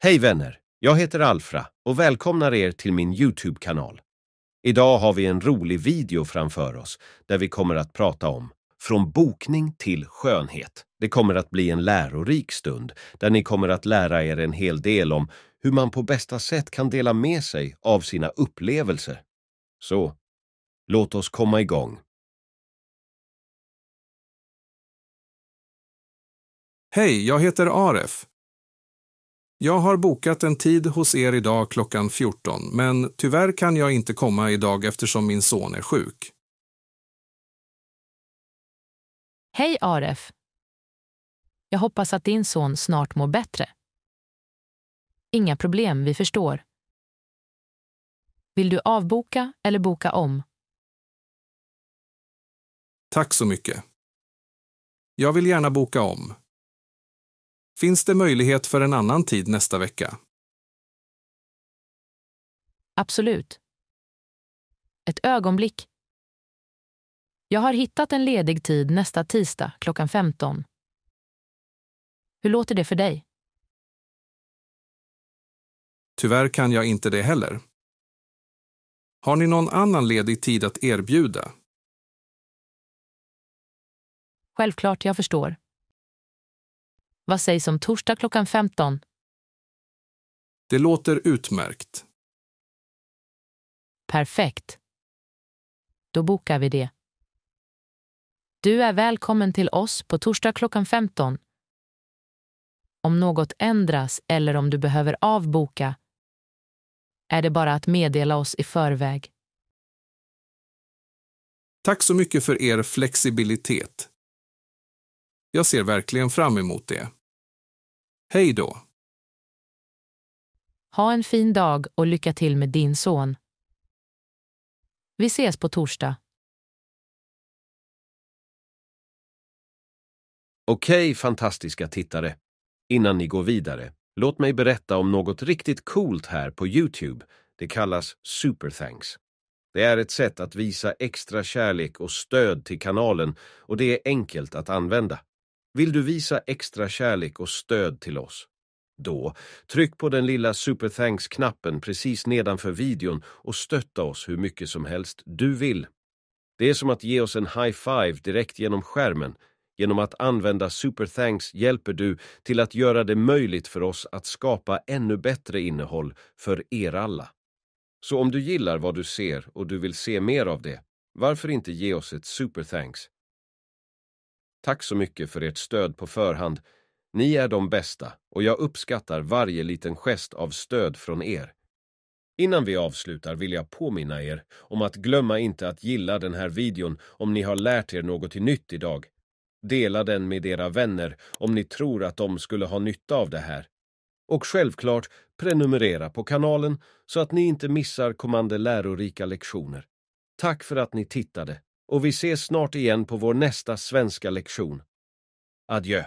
Hej vänner, jag heter Alfra och välkomnar er till min YouTube-kanal. Idag har vi en rolig video framför oss där vi kommer att prata om från bokning till skönhet. Det kommer att bli en lärorik stund där ni kommer att lära er en hel del om hur man på bästa sätt kan dela med sig av sina upplevelser. Så, låt oss komma igång. Hej, jag heter Aref. Jag har bokat en tid hos er idag klockan 14, men tyvärr kan jag inte komma idag eftersom min son är sjuk. Hej Aref. Jag hoppas att din son snart mår bättre. Inga problem, vi förstår. Vill du avboka eller boka om? Tack så mycket. Jag vill gärna boka om. Finns det möjlighet för en annan tid nästa vecka? Absolut. Ett ögonblick. Jag har hittat en ledig tid nästa tisdag klockan 15. Hur låter det för dig? Tyvärr kan jag inte det heller. Har ni någon annan ledig tid att erbjuda? Självklart, jag förstår. Vad sägs om torsdag klockan 15? Det låter utmärkt. Perfekt. Då bokar vi det. Du är välkommen till oss på torsdag klockan 15. Om något ändras eller om du behöver avboka är det bara att meddela oss i förväg. Tack så mycket för er flexibilitet. Jag ser verkligen fram emot det. Hej då! Ha en fin dag och lycka till med din son. Vi ses på torsdag. Okej, fantastiska tittare. Innan ni går vidare, låt mig berätta om något riktigt coolt här på YouTube. Det kallas Super Thanks. Det är ett sätt att visa extra kärlek och stöd till kanalen och det är enkelt att använda. Vill du visa extra kärlek och stöd till oss? Då, tryck på den lilla Super Thanks-knappen precis nedanför videon och stötta oss hur mycket som helst du vill. Det är som att ge oss en high five direkt genom skärmen. Genom att använda Super Thanks hjälper du till att göra det möjligt för oss att skapa ännu bättre innehåll för er alla. Så om du gillar vad du ser och du vill se mer av det, varför inte ge oss ett Super Thanks? Tack så mycket för ert stöd på förhand. Ni är de bästa och jag uppskattar varje liten gest av stöd från er. Innan vi avslutar vill jag påminna er om att glömma inte att gilla den här videon om ni har lärt er något nytt idag. Dela den med era vänner om ni tror att de skulle ha nytta av det här. Och självklart prenumerera på kanalen så att ni inte missar kommande lärorika lektioner. Tack för att ni tittade och vi ses snart igen på vår nästa svenska lektion. Adjö!